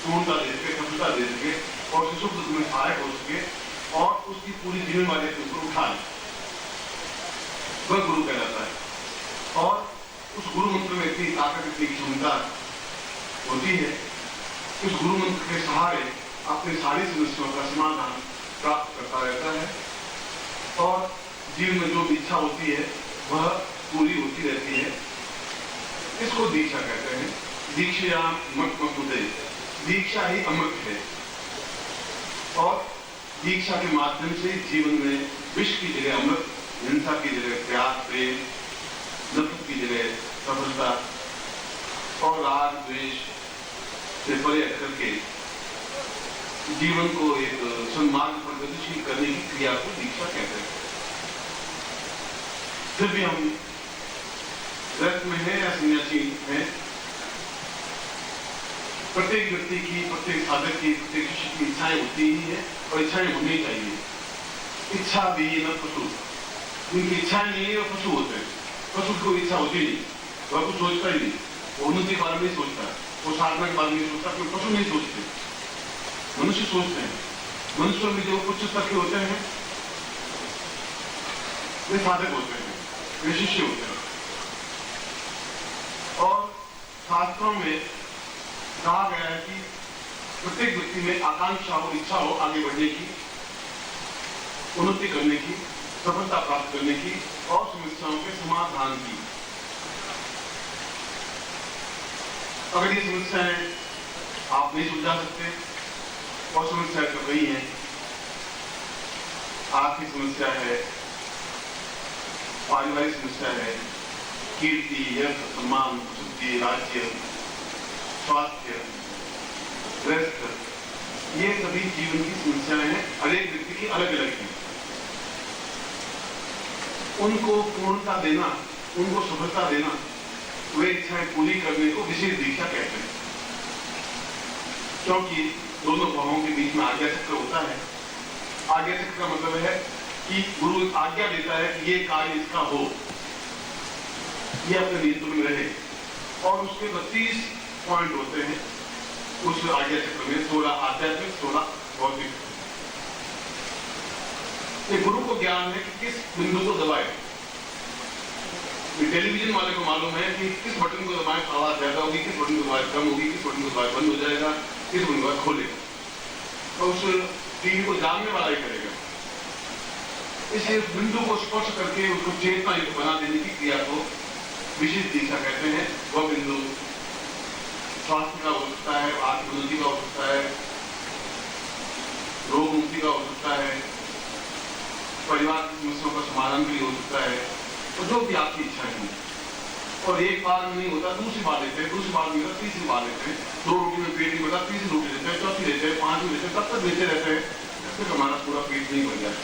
पूर्णता दे सके, सफलता दे सके और सुख दुख में सहायक हो सके और उसकी पूरी जिम्मेवारी के ऊपर उठा ले, वह गुरु कहलाता है। और उस गुरु मंत्र में इतनी ताकत, इतनी क्षमता होती है कि उस गुरु मंत्र के सहारे अपनी सारी समस्याओं का समाधान प्राप्त करता रहता है और जीवन में जो भी इच्छा होती है वह पूरी होती रहती है। इसको दीक्षा कहते हैं। दीक्षा मत मकुदे, दीक्षा ही अमृत है और दीक्षा के माध्यम से जीवन में विष की जगह अमृत, हिंसा की जगह प्यार, प्रेम, नफरत की जगह सफलता और राग द्वेष से परे हटकर के जीवन को एक सन्मार्ग पर गतिशील करने की क्रिया को दीक्षा कहते हैं। फिर भी हम रथ में है या सन्यासी है, प्रत्येक व्यक्ति की, प्रत्येक साधक की, प्रत्येक शिष्य की इच्छाएं होती ही है और इच्छाएं होनी चाहिए। इच्छा भी न पशु, उनकी इच्छाएं नहीं है और पशु होते हैं। पशु को इच्छा होती नहीं, वह कुछ सोचता ही नहीं, वो उन्नति के बारे में सोचता है, वो साधना के बारे में सोचता है। कोई पशु नहीं सोचते, मनुष्य सोचते हैं। मनुष्यों में जो उच्च स्तर के होते हैं वे साधक होते हैं, वे शिष्य होते हैं। और शास्त्रों में कहा गया है कि प्रत्येक व्यक्ति में आकांक्षा हो, इच्छा हो आगे बढ़ने की, उन्नति करने की, सफलता प्राप्त करने की और समस्याओं के समाधान की। अगर ये समस्याएं आप नहीं सुलझा सकते और समस्या कर रही है, आपकी समस्या है, पारिवारिक समस्या है, कीर्ति, यश, सम्मान, प्रसिद्धि, राज्य, स्वास्थ्य, गृहस्थ, ये सभी जीवन की समस्याएं हैं। हर एक व्यक्ति की अलग अलग है। उनको पूर्णता देना, उनको सफलता देना, वे इच्छाएं पूरी करने को विशेष दीक्षा कहते हैं। क्योंकि दोनों भावों के बीच में आज्ञा चक्र होता है। आज्ञा चक्र का मतलब है कि गुरु आज्ञा देता है कि ये कार्य इसका हो, ये अपने नियंत्रण में रहे और उसके 32 पॉइंट होते हैं उस आज्ञा चक्र में, 16 आध्यात्मिक, 16 भौतिक। ये गुरु को ज्ञान है कि किस बिंदु को दबाए। टेलीविजन वाले को मालूम है कि किस बटन को दबाए तो आवाज ज्यादा होगी, किस बटन को दबाए कम होगी, किस बटन को दबाए बंद हो जाएगा, किस बटन को खोलेगा, तो उस टीवी को जानने वाला ही करेगा। इसे बिंदु को स्पर्श करके उसको चेतना युक्त बना देने की क्रिया को विशेष दीक्षा कहते हैं। वह बिंदु स्वास्थ्य का हो सकता है, आर्थिक उन्नति का हो सकता है, रोग मुक्ति का हो सकता है, परिवार की समस्याओं का समाधान भी हो सकता है, तो जो भी आपकी इच्छा है। और एक बार में नहीं होता, दूसरी बार लेते हैं, दूसरी बार नहीं होता, तीसरी बार लेते हैं, 2 रोटी में पेट नहीं भरता, तीसरी रोटी लेते हैं, चौथी लेते हैं, 5वीं लेते हैं, तब तक लेते रहते हैं जब तक हमारा पूरा पेट नहीं भर जाता।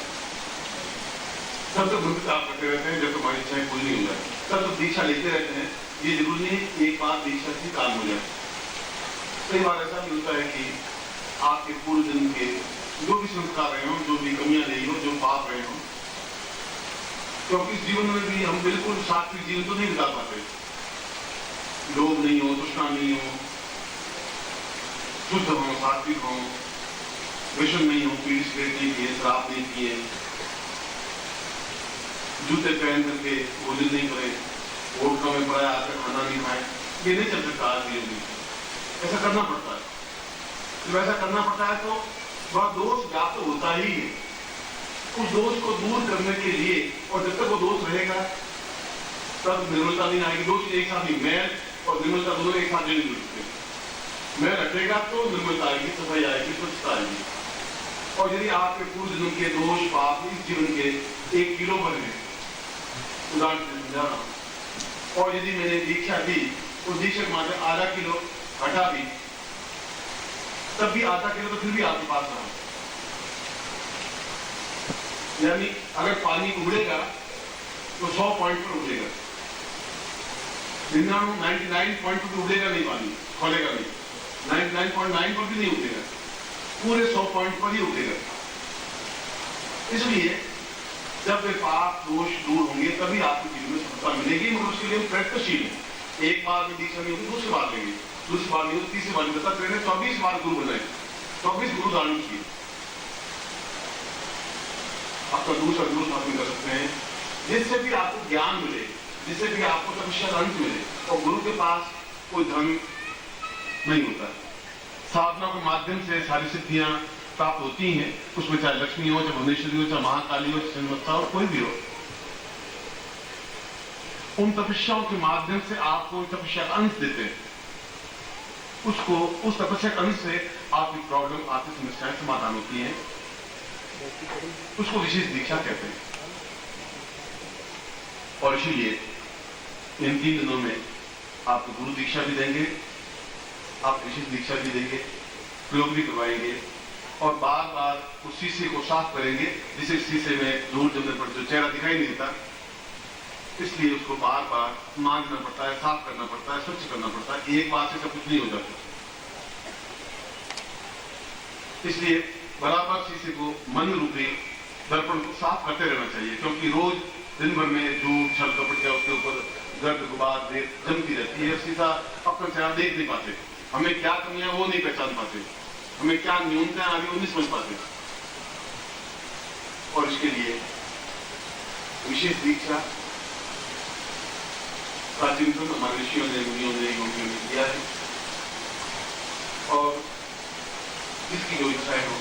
तब तक भ्रष्टाचार करते रहते हैं जब तक हमारी इच्छाएं पूरी नहीं हो जाती। तब तक दीक्षा लेते रहते हैं। ये जरूरी नहीं एक बार दीक्षा से काम हो जाए। कई बार ऐसा भी होता है कि आपके पूर्व जन्म के जो भी संस्कार रहे हो, जो भी कमियां रही हो, जो पाप रहे हो, क्योंकि इस जीवन में भी हम बिल्कुल सात्विक जीवन तो नहीं बिता पाते। लोभ नहीं हो, तृष्णा नहीं हो, शुद्ध हो, सात्विक हो, विषम नहीं हो, पीड़ी सिगरेट नहीं पिए, शराब नहीं पिए, जूते पहन करके भोजन नहीं करें, वोटका में पड़ा आकर खाना नहीं खाए, ये नहीं चल सकता आज जीवन में। ऐसा करना पड़ता है। जब ऐसा करना पड़ता है तो वह दोष व्याप्त होता ही है। उस दोष को दूर करने के लिए, और जब तक वो दोष रहेगा तब निर्मलता नहीं आएगी। दोष एक साथ नहीं, मैल और निर्मलता दोनों एक साथ नहीं जुड़ सकते। मैल हटेगा तो निर्मलता आएगी, सफाई आएगी, स्वच्छता आएगी। और यदि आपके पूर्व जन्म के दोष पाप इस जीवन के 1 किलो भर है, उदाहरण से समझा रहा हूं, और यदि मैंने दीक्षा दी तो दीक्षा मात्र आधा किलो हटा दी, तब भी आधा किलो तो फिर भी आपके पास रहा। यानी अगर पानी उबलेगा तो 100 पॉइंट पर उबलेगा, 99 पॉइंट पर उबलेगा नहीं, पानी खोलेगा नहीं, 99.9 पर भी नहीं उबलेगा, पूरे 100 पॉइंट पर ही उबलेगा। इसलिए जब वे पाप दोष दूर होंगे तभी आपको जीवन में सफलता मिलेगी। मगर उसके लिए प्रयत्नशील है। एक बार में दीक्षा नहीं होगी, दूसरी बार लेंगे। दूसरी बार नहीं, तीसरी बार नहीं करता, तेरे 24 बार गुरु बनाए, 24 गुरु धारण किए। आपका दूसरा गुरु स्थापन कर सकते हैं, जिससे भी आपको ज्ञान मिले, जिससे भी आपको तपस्या का अंत मिले। और गुरु के पास कोई धन नहीं होता, साधना के माध्यम से सारी सिद्धियां प्राप्त होती हैं। उसमें चाहे लक्ष्मी हो, चाहे भुवनेश्वरी हो, चाहे महाकाली हो, चिन्मत्ता हो, कोई भी हो, उन तपस्याओं के माध्यम से आपको तपस्या का अंश देते हैं। उसको, उस तपस्या के अंश से आपकी प्रॉब्लम, आपकी समस्याएं समाधान होती हैं। उसको विशेष दीक्षा कहते हैं। और इसीलिए इन 3 दिनों में आपको गुरु दीक्षा भी देंगे, आप विशेष दीक्षा भी देंगे, प्रयोग भी करवाएंगे, और बार बार उस शीशे को साफ करेंगे, जिसे शीशे में धूल जमने पर जो चेहरा दिखाई नहीं देता, इसलिए उसको बार बार मांजना पड़ता है, साफ करना पड़ता है, स्वच्छ करना पड़ता है। एक बार से सब कुछ नहीं हो जाता, इसलिए बराबर शीशे को, मन रूपी दर्पण को साफ करते रहना चाहिए। क्योंकि रोज दिन भर में झूठ, छल, कपट, उसके ऊपर गर्द, गुबार, जमती रहती है। शीशा अपना चेहरा देख नहीं पाते, हमें क्या कमियां वो नहीं पहचान पाते, हमें क्या न्यूनता आगे वो नहीं समझ पाते। और इसके लिए विशेष दीक्षा प्राचीन हमारे ऋषियों ने, मुनियों ने, योगियों ने दिया है। और इसकी जो इच्छाएं हो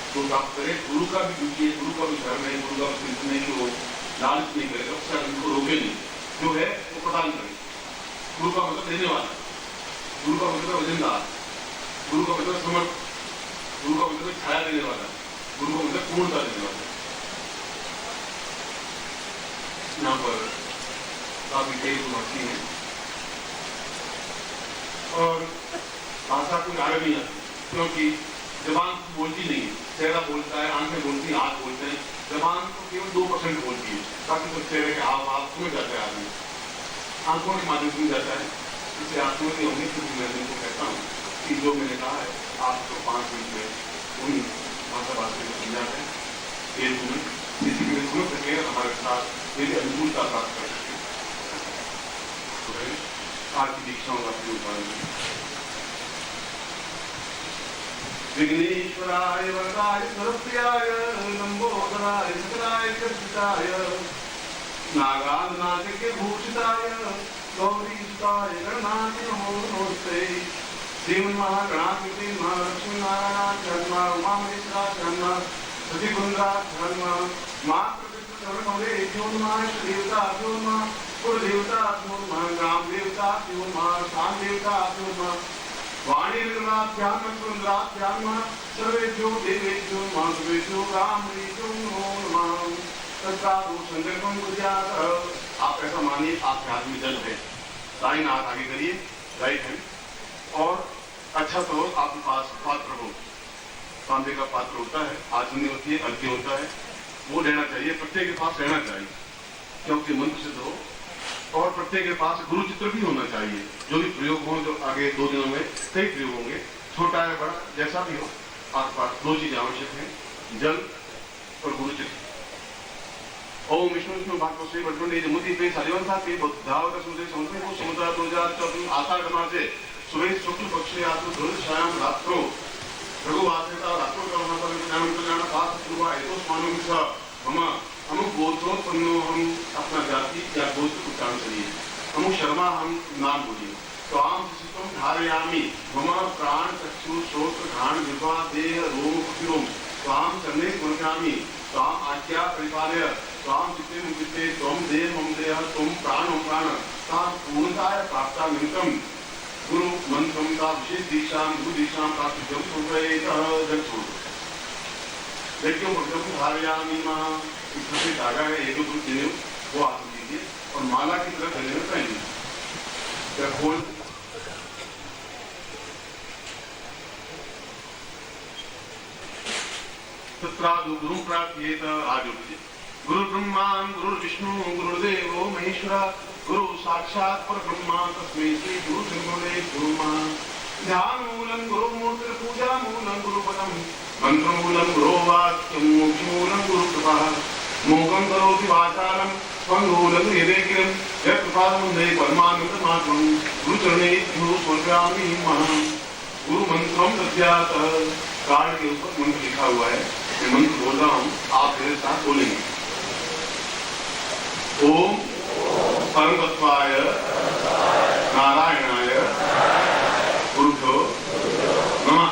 तो प्राप्त करे। गुरु का भी ड्यूटी है, गुरु का भी धर्म है, गुरु का भी चिंतन है कि वो लालच नहीं करेगा, उसका उनको रोके नहीं, जो है वो प्रदान करे। गुरु का मतलब देने वाला, गुरु का मतलब वजनदार, गुरु का मतलब समर्थ, गुरु का मतलब छाया देने वाला, गुरु का मतलब पूर्णता देने वाला। यहाँ पर काफी तेज भक्ति है और भाषा कोई आगे नहीं आती, क्योंकि जबान बोलती नहीं है, चेहरा बोलता है, आंखें बोलती हैं, हाथ बोलते हैं। जबान तो केवल 2% बोलती है, बाकी तो चेहरे के हाव भाव समझ जाते हैं आदमी, आंखों के माध्यम समझ जाता है। इससे आप समझ होंगे कि मैं उनको कहता हूँ कि जो मैंने कहा है आपको 5 मिनट में उन भाषा भाषा को समझा है, तेलुगु में, जिसकी में समझ सके, हमारे साथ मेरी अनुकूलता प्राप्त कर सके। आज की दीक्षाओं का उपयोग विघ्नेश्वराय वरदाय सर्वप्रियाय लंबोदराय सकलाय कर्षिताय नागानाथ के भूषिताय गौरीसुताय गणनाथ नमो नमस्ते। श्रीमन्महागणाधिपति महालक्ष्मी नारायण धर्म उमामहेश्वरा धर्म सतिकुंद्रा धर्म माँ प्रकृति धर्म हरे ज्योन्मा देवता ज्योन्मा कुलदेवता ज्योन्मा ग्राम देवता ज्योन्मा शान देवता ज्योन्मा वाणीर्गणाभ्याम सुंदराभ्याम सर्वेभ्यो देवेभ्यो माधवेभ्यो रामेभ्यो नमो नमः। तत्काल संकल्पम कुर्यात्। आप ऐसा मानिए आपके हाथ में जल है, दाहिना हाथ आगे करिए, राइट हैंड, और अच्छा तो आपके पास पात्र हो, तांबे का पात्र होता है, आचमनी होती है, अर्घ्य होता है, वो रहना चाहिए, प्रत्येक के पास रहना चाहिए, क्योंकि मंत्र सिद्ध हो। और प्रत्येक के पास गुरु चित्र भी होना चाहिए। जो भी प्रयोग हो, जो आगे 2 दिनों में कई प्रयोग होंगे, छोटा है बड़ा जैसा भी हो, आपके पास 2 चीजें आवश्यक है, जल और गुरु चित्र। ओम विष्णु विष्णु भागवत श्री वर्तमान जमुती पे सालिवन था पे बुद्धावत समुद्र समुद्र को समुद्र 2014 आषाढ़ मास से सुबह शुक्ल पक्ष आत्म ध्रुव शाम रात्रो रघुवासिता रात्रो का महापद ज्ञान कल्याण पास शुरुआ एतो मानो मिसा ममा हम गोत्रोत्पन्नो, हम अपना जाति या गोत्र उच्चारण करिए, हम शर्मा, हम नाम बोलिए। तो आम शिशुत्वम धारयामी मम प्राण चक्षु श्रोत्र घ्राण जिह्वा देह रोम प्रतिरोम स्वाम चरणे गुणगामी स्वाम आज्ञा परिपालय स्वाम चित्ते मुचित्ते त्वम देह मम देह त्वम प्राण मम प्राण ताम पूर्णताय प्राप्ता निमित्तम गुरु मंत्रम का विशेष दीक्षा गुरु दीक्षा प्राप्त जब जग छोड़ देखियो भक्तों धारयामी माँ इसमें धागा है, एक 2 जनेऊ वो हाथ में लीजिए और माला की तरफ गले में पहनिए। खोल तत्रादु गुरु प्राप्येत। आज उठिए। गुरु ब्रह्मा गुरु विष्णु गुरुदेवो महेश्वरा गुरु साक्षात् परब्रह्मा तस्मै श्री गुरु गुरुमा। ध्यान मूलम गुरु मूर्ति पूजा मूलम गुरु पदम मंत्र मूलम गुरु वाक्यम मोक्ष मूलम गुरु कृपा। मूकं करोति वाचालं स्वं मूलं यदेकिरं यत् प्रसादमुन्दे परमानन्दमात्रं गुरुचरणे स्वर्गामि महं। गुरु मंत्रम तस्यात कार्ड के ऊपर मंत्र लिखा हुआ है। मैं मंत्र बोल रहा हूँ, आप मेरे साथ बोलेंगे। ओम परमतत्वाय नारायणाय गुरुभ्यो नमः।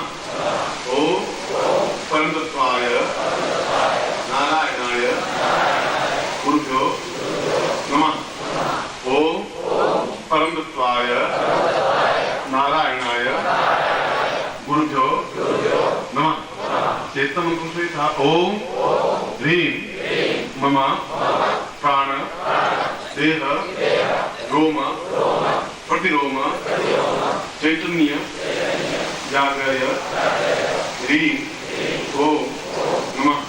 ओम परमतत्वाय नारायणाय गुरुभ्यो नमः। ओम परमतत्वाय नारायणाय गुरुभ्यो नमः। चेतन मंत्र से था ओम ह्रीं मम प्राण देह रोम प्रतिरोम चैतन्य जागृय ह्रीं ओम नमः।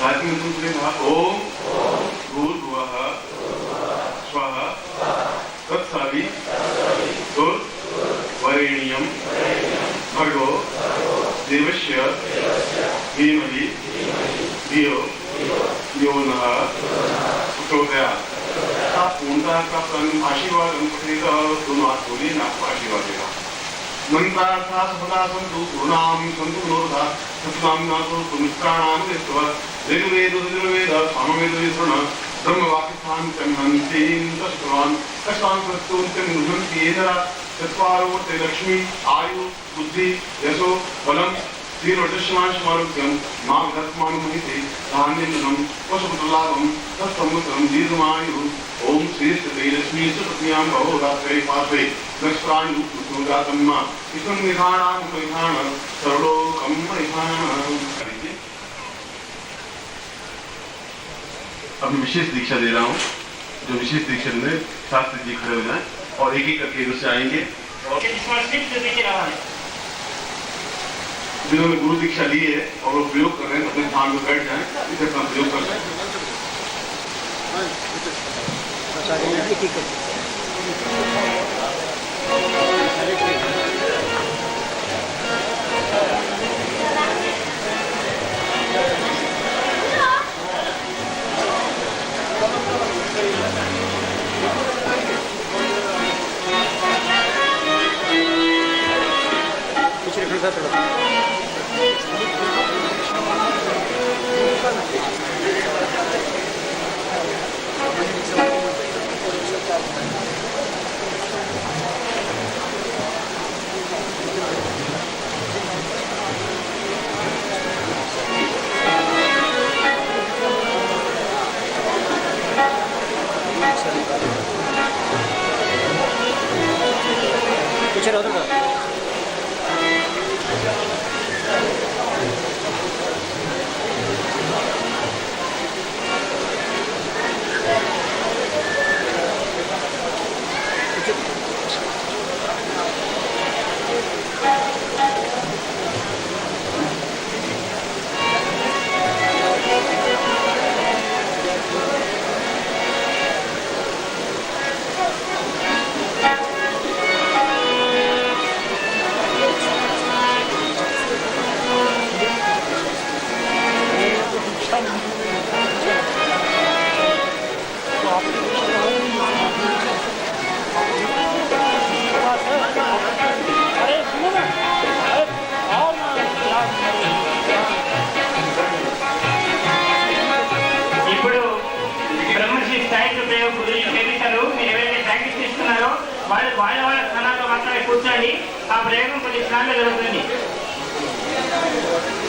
गायत्री मंत्र से था ओम भूर्भुवः स्वः तत्सवितुर्वरेण्यं भर्गो देवस्य धीमहि धियो यो नः प्रचोदयात्। आप पूर्णतः का आशीर्वाद पठेगा, दोनों हाथ बोलिए ना, आपको आशीर्वाद देगा। मंत्रार्था सफला संतु गुरुनाम संतु मनोरथा सतनाम नाथो पुनिष्ठानाम देव ऋग्वेद यजुर्वेद सामवेद विष्ण ब्रह्मवाक्यस्थान चमहंतीं तस्वान् तस्वान् प्रस्तुन्त्यं गृह्णन्ति येन चत्वारो ते लक्ष्मी आयु बुद्धि यशो बलम श्रीरजस्मानुष्मारुक्यं मां विदत्मानुमहिते धान्यं पशुपुत्रलाभं तत्संवत्सरं दीर्घमायुः। ओम श्री लक्ष्मी सुपत्न्यां बहुरात्रे पार्श्वे नक्षत्राणुजातं मा इसं निधानां परिधान सर्वलोकं परिधान। अब मैं विशेष दीक्षा दे रहा हूँ। जो विशेष दीक्षा में शास्त्री जी खड़े हो जाएं और एक एक करके इधर से आएंगे। जिन्होंने गुरु दीक्षा ली है और वो प्रयोग कर रहे हैं अपने स्थान में बैठ जाएं, इसे अपना प्रयोग कर सकते हैं।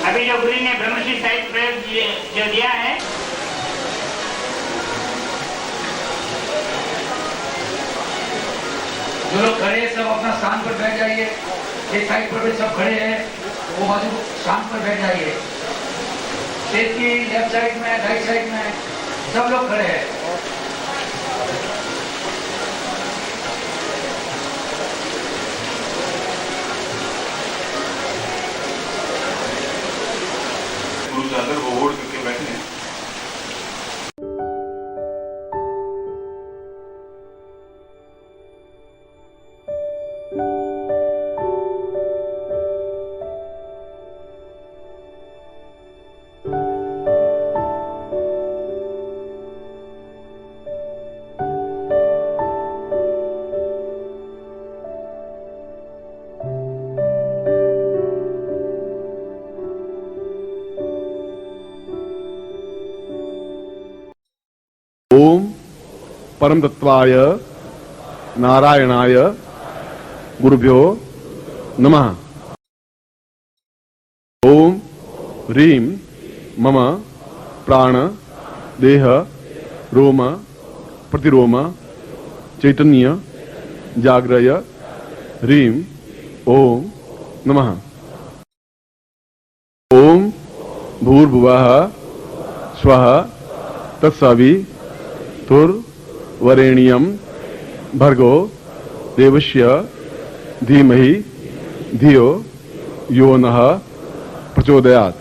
अभी जो गुरु ने ब्रह्मश्री साहित्य प्रयोग जो दिया है, जो लोग खड़े हैं सब अपना स्थान पर बैठ जाइए। एक साइड पर भी सब खड़े हैं, वो बाजू स्थान पर बैठ जाइए। स्टेज की लेफ्ट साइड में, राइट साइड में सब लोग खड़े हैं। गुरु चादर वो ओढ़ करके बैठे हैं। परम तत्वाय नारायणाय गुरुभ्यो नमः। ओम ह्रीं मम प्राण देह रोम प्रतिरोम चैतन्य जाग्रय ह्रीं ओम नमः। ओम भूर्भुवः स्वः तत्सवितुर्वरेण्यं भर्गो देवस्य धीमहि धियो यो नः प्रचोदयात्।